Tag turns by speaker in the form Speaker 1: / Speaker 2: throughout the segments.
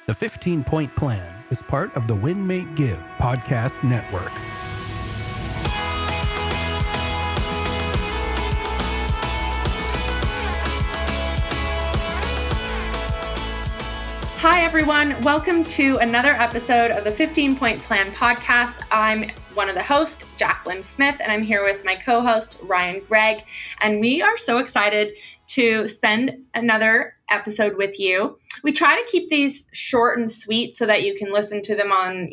Speaker 1: The 15-Point Plan is part of the Win Make Give podcast network.
Speaker 2: Hi, everyone. Welcome to another episode of the 15-Point Plan podcast. I'm one of the hosts, Jacqueline Smith, and I'm here with my co-host, Ryan Gregg. And we are so excited to spend another episode with you. We try to keep these short and sweet so that you can listen to them on,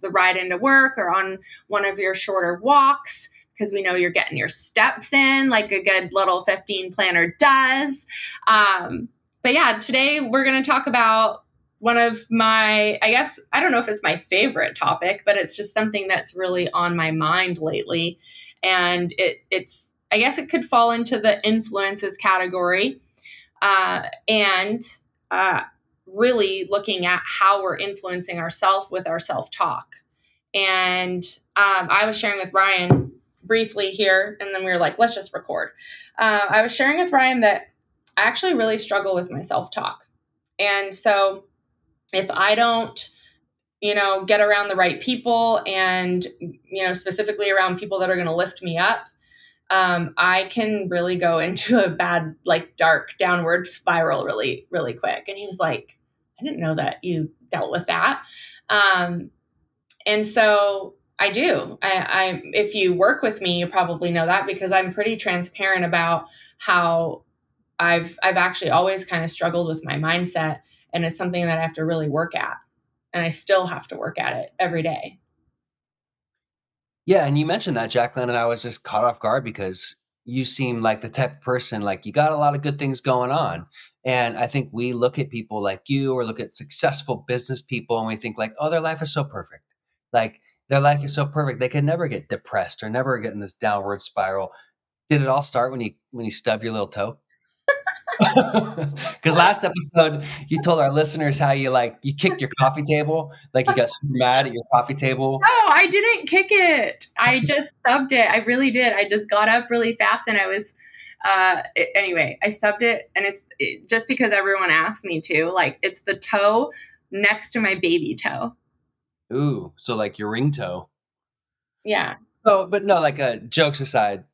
Speaker 2: the ride into work or on one of your shorter walks, because we know you're getting your steps in like a good little 15 planner does. But yeah, today we're going to talk about one of my, I don't know if it's my favorite topic, but it's just something that's really on my mind lately. And it's I guess it could fall into the influences category. And really looking at how we're influencing ourselves with our self-talk. And I was sharing with Ryan briefly here, and then we were like, let's just record. I was sharing with Ryan that I actually really struggle with my self-talk. And so if I don't, get around the right people and, specifically around people that are going to lift me up, I can really go into a bad, dark downward spiral really, really quick. And he was like, I didn't know that you dealt with that. And so I do. I if you work with me, you probably know that, because I'm pretty transparent about how I've actually always kind of struggled with my mindset, and it's something that I have to really work at. And I still have to work at it every day.
Speaker 3: Yeah, and you mentioned that, Jacqueline, and I was just caught off guard because you seem like the type of person, like you got a lot of good things going on. And I think we look at people like you or look at successful business people and we think like, oh, their life is so perfect. Like their life is so perfect. They could never get depressed or never get in this downward spiral. Did it all start when you stubbed your little toe? Because last episode you told our listeners how you kicked your coffee table, like you got super mad at your coffee table.
Speaker 2: No, I didn't kick it. I just stubbed it. I really did. I just got up really fast, and I was anyway, I stubbed it, and it's just because everyone asked me to. Like, it's the toe next to my baby toe.
Speaker 3: Ooh, so like your ring toe.
Speaker 2: Yeah.
Speaker 3: Oh, but no, jokes aside,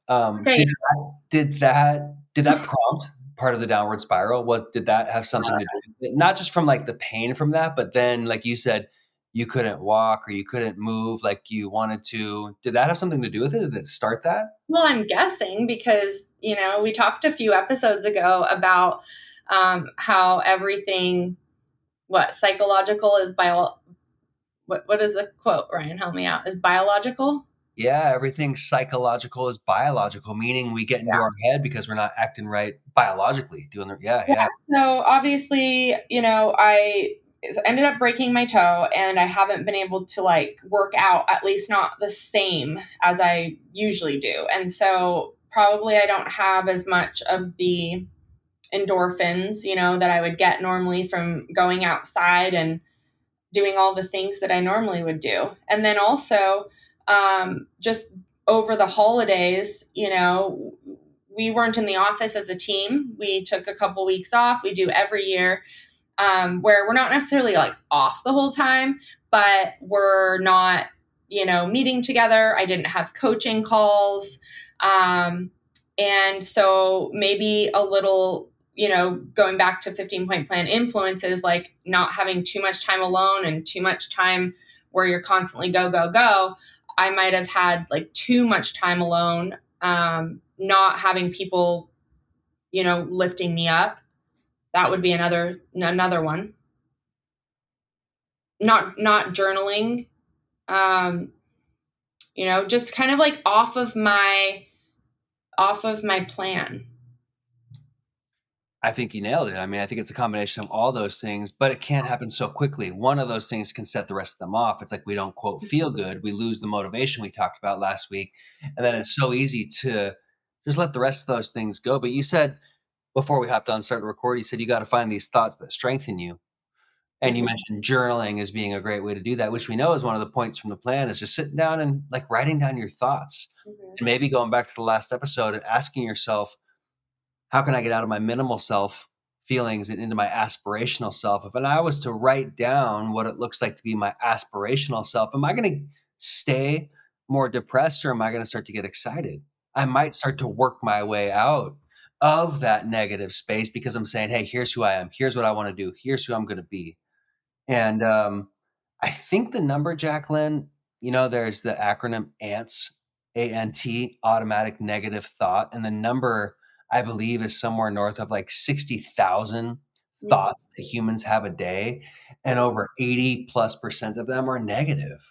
Speaker 3: did that prompt part of the downward spiral? Did that have something to do with it? Not just from like the pain from that, but then like you said, you couldn't walk or you couldn't move like you wanted to. Did that have something to do with it? Did it start that?
Speaker 2: Well, I'm guessing because, we talked a few episodes ago about how everything, psychological is what is the quote, Ryan? Help me out. Is biological?
Speaker 3: Yeah, everything psychological is biological, meaning we get into our head because we're not acting right biologically. Yeah.
Speaker 2: So obviously, I ended up breaking my toe, and I haven't been able to work out, at least not the same as I usually do. And so probably I don't have as much of the endorphins, that I would get normally from going outside and doing all the things that I normally would do. And then also, just over the holidays, we weren't in the office as a team. We took a couple weeks off. We do every year, where we're not necessarily off the whole time, but we're not, meeting together. I didn't have coaching calls. And so maybe a little, going back to 15-Point Plan influences, like not having too much time alone and too much time where you're constantly go, go, go. I might have had too much time alone, not having people, lifting me up. That would be another one. Not journaling, just kind of off of my plan.
Speaker 3: I think you nailed it. I mean, I think it's a combination of all those things, but it can't happen so quickly. One of those things can set the rest of them off. It's like we don't, quote, feel good. We lose the motivation we talked about last week. And then it's so easy to just let the rest of those things go. But you said before we hopped on, started to record, you said you got to find these thoughts that strengthen you. And you mentioned journaling as being a great way to do that, which we know is one of the points from the plan, is just sitting down and writing down your thoughts. And maybe going back to the last episode and asking yourself, how can I get out of my minimal self feelings and into my aspirational self. If I was to write down what it looks like to be my aspirational self, am I going to stay more depressed or am I going to start to get excited? I might start to work my way out of that negative space because I'm saying, hey, here's who I am. Here's what I want to do. Here's who I'm going to be. And I think the number, Jacqueline, there's the acronym ANTS, ANT, automatic negative thought. And the number, I believe, is somewhere north of like 60,000 thoughts that humans have a day. And over 80+% of them are negative.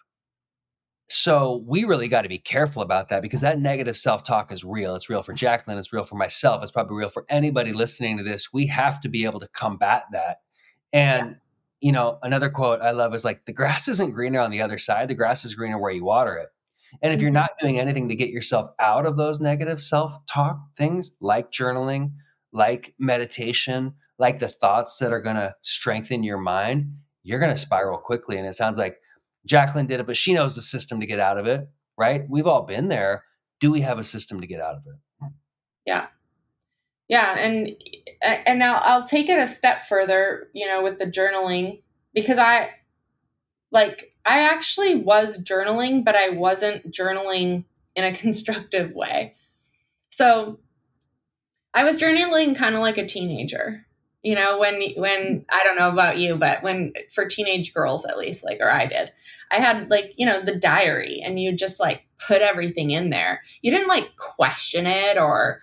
Speaker 3: So we really got to be careful about that because that negative self-talk is real. It's real for Jacqueline. It's real for myself. It's probably real for anybody listening to this. We have to be able to combat that. And, another quote I love is like, the grass isn't greener on the other side. The grass is greener where you water it. And if you're not doing anything to get yourself out of those negative self-talk things like journaling, like meditation, like the thoughts that are going to strengthen your mind, you're going to spiral quickly. And it sounds like Jacqueline did it, but she knows the system to get out of it, right? We've all been there. Do we have a system to get out of it?
Speaker 2: Yeah. Yeah. And now I'll take it a step further, with the journaling, because I actually was journaling, but I wasn't journaling in a constructive way. So I was journaling kind of like a teenager, when I don't know about you, but for teenage girls, at least, or I did, I had the diary, and you just put everything in there. You didn't question it or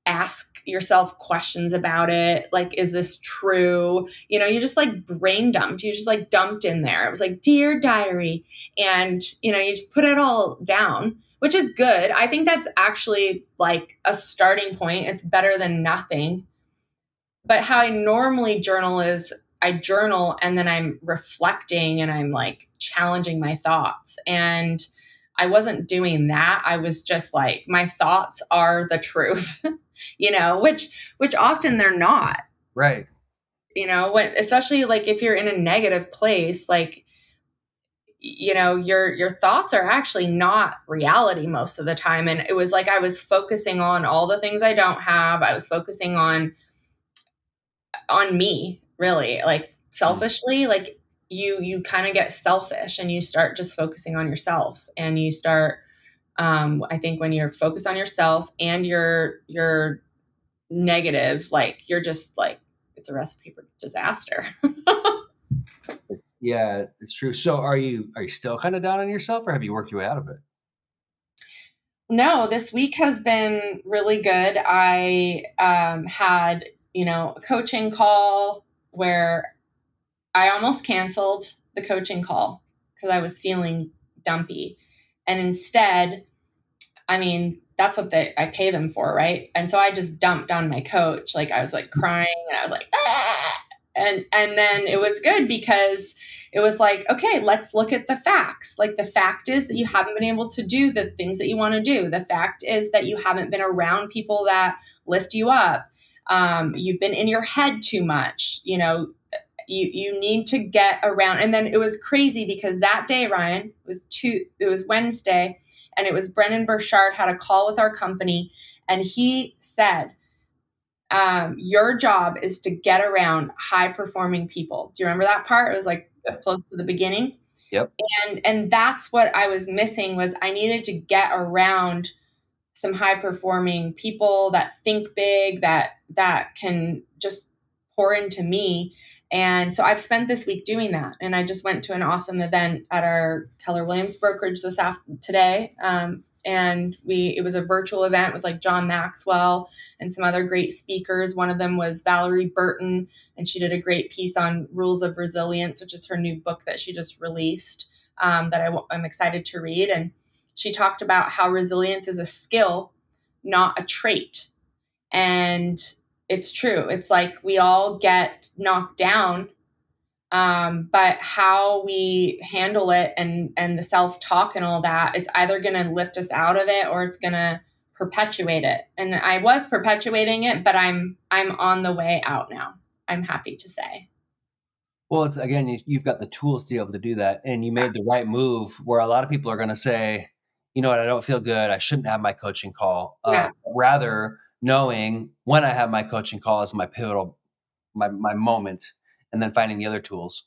Speaker 2: ask yourself questions about it. Is this true? You just brain dumped. You just dumped in there. It was dear diary. And, you just put it all down, which is good. I think that's actually a starting point. It's better than nothing. But how I normally journal is I journal and then I'm reflecting and I'm challenging my thoughts. And I wasn't doing that. I was just my thoughts are the truth, which often they're not.
Speaker 3: Right.
Speaker 2: Especially if you're in a negative place, your thoughts are actually not reality most of the time. And it was I was focusing on all the things I don't have. I was focusing on me, really, selfishly, you kind of get selfish and you start just focusing on yourself, and you start, I think when you're focused on yourself and you're negative, you're just it's a recipe for disaster.
Speaker 3: Yeah, it's true. So are you still kind of down on yourself, or have you worked your way out of it?
Speaker 2: No, this week has been really good. I had a coaching call where I almost canceled the coaching call because I was feeling dumpy. And instead, that's what I pay them for, right? And so I just dumped on my coach. I was crying and I was ah! And then it was good because it was okay, let's look at the facts. The fact is that you haven't been able to do the things that you want to do. The fact is that you haven't been around people that lift you up. You've been in your head too much. You need to get around. And then it was crazy because that day, Ryan, it was Wednesday, and it was Brennan Burchard had a call with our company, and he said, your job is to get around high performing people. Do you remember that part? It was close to the beginning.
Speaker 3: Yep.
Speaker 2: And that's what I was missing, was I needed to get around some high performing people that think big, that can just pour into me. And so I've spent this week doing that. And I just went to an awesome event at our Keller Williams brokerage today. And it was a virtual event with John Maxwell and some other great speakers. One of them was Valerie Burton, and she did a great piece on Rules of Resilience, which is her new book that she just released, that I'm excited to read. And she talked about how resilience is a skill, not a trait. And it's true. It's we all get knocked down, but how we handle it and the self-talk and all that, it's either going to lift us out of it or it's going to perpetuate it. And I was perpetuating it, but I'm on the way out now, I'm happy to say.
Speaker 3: Well, it's again, you've got the tools to be able to do that, and you made the right move where a lot of people are going to say, you know what, I don't feel good, I shouldn't have my coaching call. Rather, knowing when I have my coaching call as my pivotal, my moment, and then finding the other tools.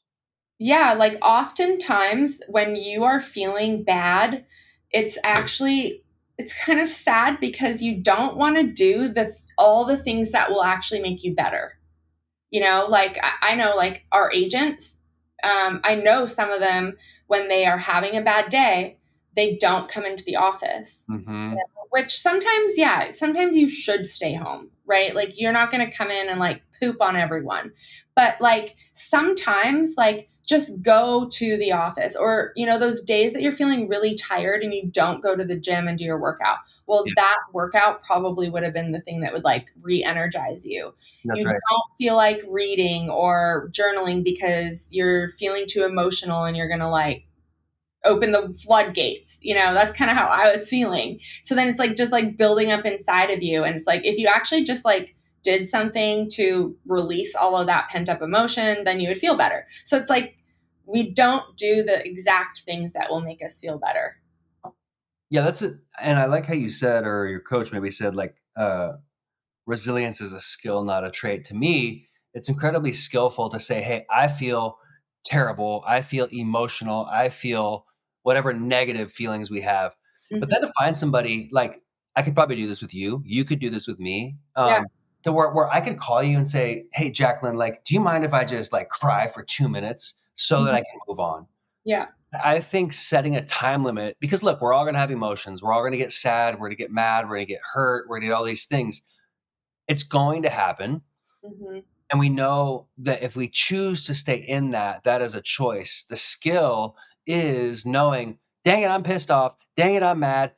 Speaker 2: Yeah, like oftentimes when you are feeling bad, it's actually it's kind of sad because you don't want to do the all the things that will actually make you better. Like I know like our agents, I know some of them when they are having a bad day, they don't come into the office.
Speaker 3: Mm-hmm.
Speaker 2: Which sometimes, yeah, sometimes you should stay home, right? Like you're not going to come in and like poop on everyone. But like sometimes, like just go to the office or, those days that you're feeling really tired and you don't go to the gym and do your workout. Well,
Speaker 3: Yeah,
Speaker 2: that workout probably would have been the thing that would like re energize you.
Speaker 3: that's
Speaker 2: You
Speaker 3: right.
Speaker 2: don't feel like reading or journaling because you're feeling too emotional and you're going to like open the floodgates. That's kind of how I was feeling. So then it's like just like building up inside of you. And it's like if you actually just like did something to release all of that pent up emotion, then you would feel better. So it's like we don't do the exact things that will make us feel better.
Speaker 3: Yeah, that's it. And I like how you said, or your coach maybe said, like, resilience is a skill, not a trait. To me, it's incredibly skillful to say, hey, I feel terrible. I feel emotional. I feel whatever negative feelings we have. But
Speaker 2: Mm-hmm.
Speaker 3: then to find somebody like, I could probably do this with you. You could do this with me.
Speaker 2: Yeah.
Speaker 3: To where I could call you and say, hey, Jacqueline, like, do you mind if I just like cry for 2 minutes so that I
Speaker 2: Mm-hmm.
Speaker 3: can move on?
Speaker 2: Yeah.
Speaker 3: I think setting a time limit, because look, we're all going to have emotions. We're all going to get sad. We're going to get mad. We're going to get hurt. We're going to get all these things. It's going to happen.
Speaker 2: Mm-hmm.
Speaker 3: And we know that if we choose to stay in that, that is a choice. The skill is knowing, dang it, I'm pissed off. Dang it, I'm mad.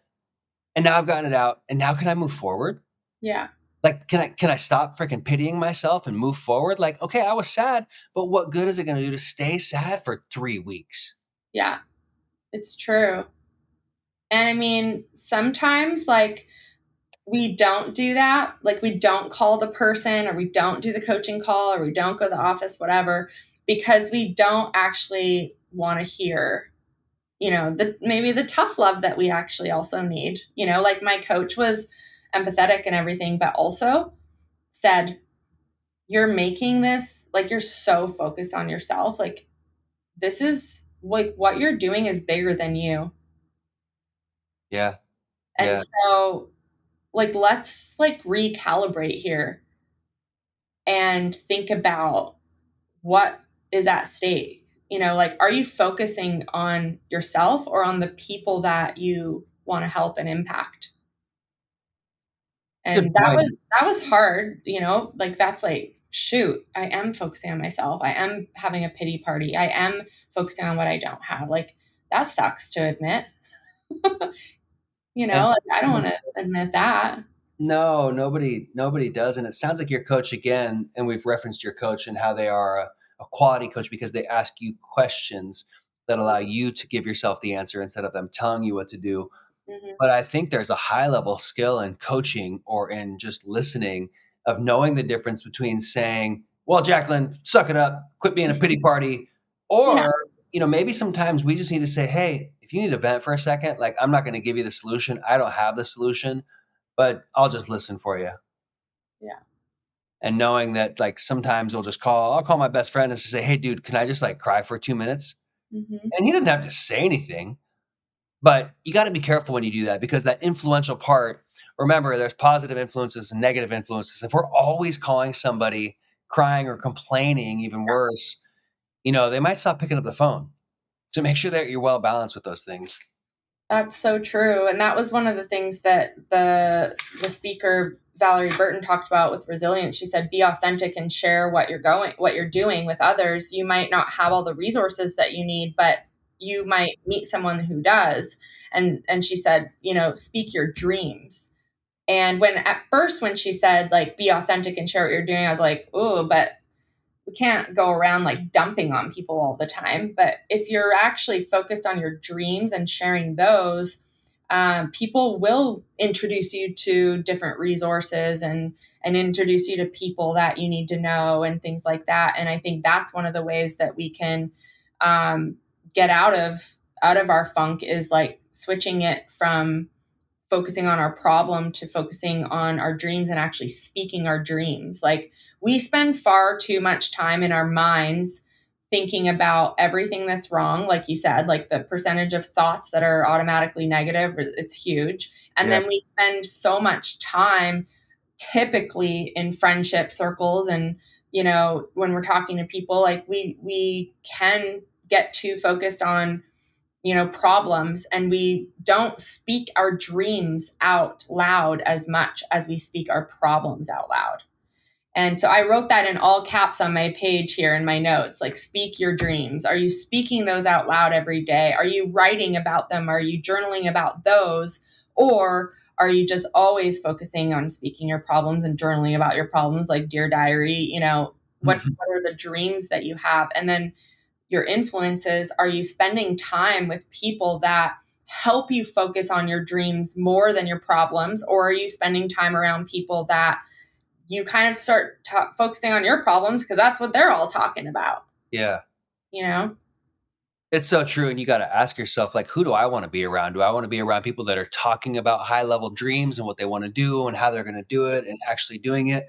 Speaker 3: And now I've gotten it out. And now can I move forward?
Speaker 2: Yeah.
Speaker 3: Like, can I stop freaking pitying myself and move forward? Like, okay, I was sad, but what good is it going to do to stay sad for 3 weeks?
Speaker 2: Yeah. It's true. And I mean, sometimes like we don't do that. Like we don't call the person or we don't do the coaching call or we don't go to the office, whatever, because we don't actually want to hear, maybe the tough love that we actually also need. Like my coach was empathetic and everything, but also said, you're making this like you're so focused on yourself. Like this is like what you're doing is bigger than you.
Speaker 3: Yeah.
Speaker 2: And
Speaker 3: Yeah.
Speaker 2: so like let's like recalibrate here and think about what is at stake. Like, are you focusing on yourself or on the people that you want to help and impact?
Speaker 3: It's a good
Speaker 2: And that
Speaker 3: point.
Speaker 2: was hard, like that's like, shoot, I am focusing on myself. I am having a pity party. I am focusing on what I don't have. Like that sucks to admit.
Speaker 3: And
Speaker 2: Like I don't want to admit that.
Speaker 3: no, nobody does, and it sounds like your coach again, and we've referenced your coach and how they are a quality coach because they ask you questions that allow you to give yourself the answer instead of them telling you what to do.
Speaker 2: Hmm.
Speaker 3: But I think there's a high level skill in coaching or in just listening of knowing the difference between saying, "Well, Jacqueline, suck it up, quit being a pity party,"
Speaker 2: Yeah.
Speaker 3: or maybe sometimes we just need to say, "Hey, if you need to vent for a second, like I'm not going to give you the solution. I don't have the solution, but I'll just listen for you."
Speaker 2: Yeah.
Speaker 3: And knowing that like sometimes I'll call my best friend and just say, "Hey dude, can I just like cry for 2 minutes?"
Speaker 2: Hmm.
Speaker 3: And he doesn't have to say anything, but you got to be careful when you do that because that influential part, remember there's positive influences and negative influences. If we're always calling somebody crying or complaining, even worse, they might stop picking up the phone. So make sure that you're well balanced with those things.
Speaker 2: That's so true. And that was one of the things that the speaker Valerie Burton talked about with resilience. She said be authentic and share what you're doing with others. You might not have all the resources that you need, but you might meet someone who does. And she said, speak your dreams. And when she said like be authentic and share what you're doing, I was like, "Oh, but we can't go around like dumping on people all the time." But if you're actually focused on your dreams and sharing those, people will introduce you to different resources and introduce you to people that you need to know and things like that. And I think that's one of the ways that we can get out of our funk is like switching it from focusing on our problem to focusing on our dreams and actually speaking our dreams. Like, we spend far too much time in our minds thinking about everything that's wrong. Like you said, like the percentage of thoughts that are automatically negative, it's huge. And then we spend so much time typically in friendship circles and, when we're talking to people, like we can get too focused on problems, and we don't speak our dreams out loud as much as we speak our problems out loud. And so I wrote that in all caps on my page here in my notes, like, speak your dreams. Are you speaking those out loud every day? Are you writing about them? Are you journaling about those? Or are you just always focusing on speaking your problems and journaling about your problems, like Dear Diary? What are the dreams that you have? And then your influences, are you spending time with people that help you focus on your dreams more than your problems? Or are you spending time around people that you kind of start focusing on your problems because that's what they're all talking about?
Speaker 3: Yeah.
Speaker 2: It's
Speaker 3: so true. And you got to ask yourself, like, who do I want to be around? Do I want to be around people that are talking about high level dreams and what they want to do and how they're going to do it and actually doing it?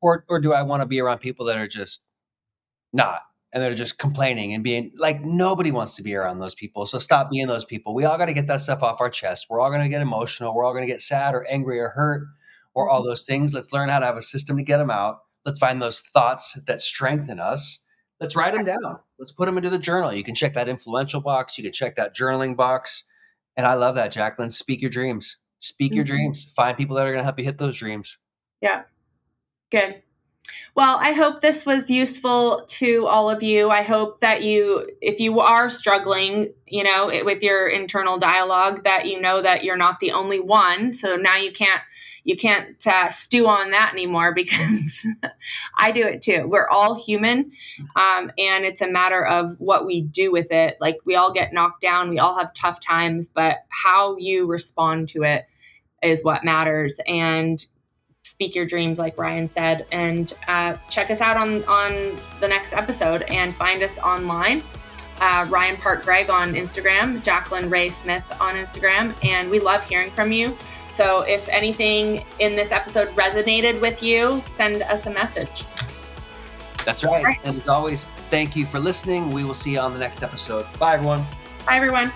Speaker 3: Or do I want to be around people that are just not? And they're just complaining and being like, nobody wants to be around those people. So stop being those people. We all got to get that stuff off our chest. We're all going to get emotional. We're all going to get sad or angry or hurt or all those things. Let's learn how to have a system to get them out. Let's find those thoughts that strengthen us. Let's write them down. Let's put them into the journal. You can check that influential box. You can check that journaling box. And I love that, Jacqueline. Speak your dreams. Speak your dreams. Find people that are going to help you hit those dreams.
Speaker 2: Yeah. Good. Well, I hope this was useful to all of you. I hope that if you are struggling, with your internal dialogue, that that you're not the only one. So now you can't stew on that anymore, because I do it too. We're all human, and it's a matter of what we do with it. Like, we all get knocked down. We all have tough times, but how you respond to it is what matters. And speak your dreams, like Ryan said, and check us out on the next episode, and find us online. Ryan Park Greg on Instagram, Jacqueline Ray Smith on Instagram, and we love hearing from you. So if anything in this episode resonated with you, send us a message.
Speaker 3: That's right. And as always, thank you for listening. We will see you on the next episode. Bye, everyone.
Speaker 2: Bye, everyone.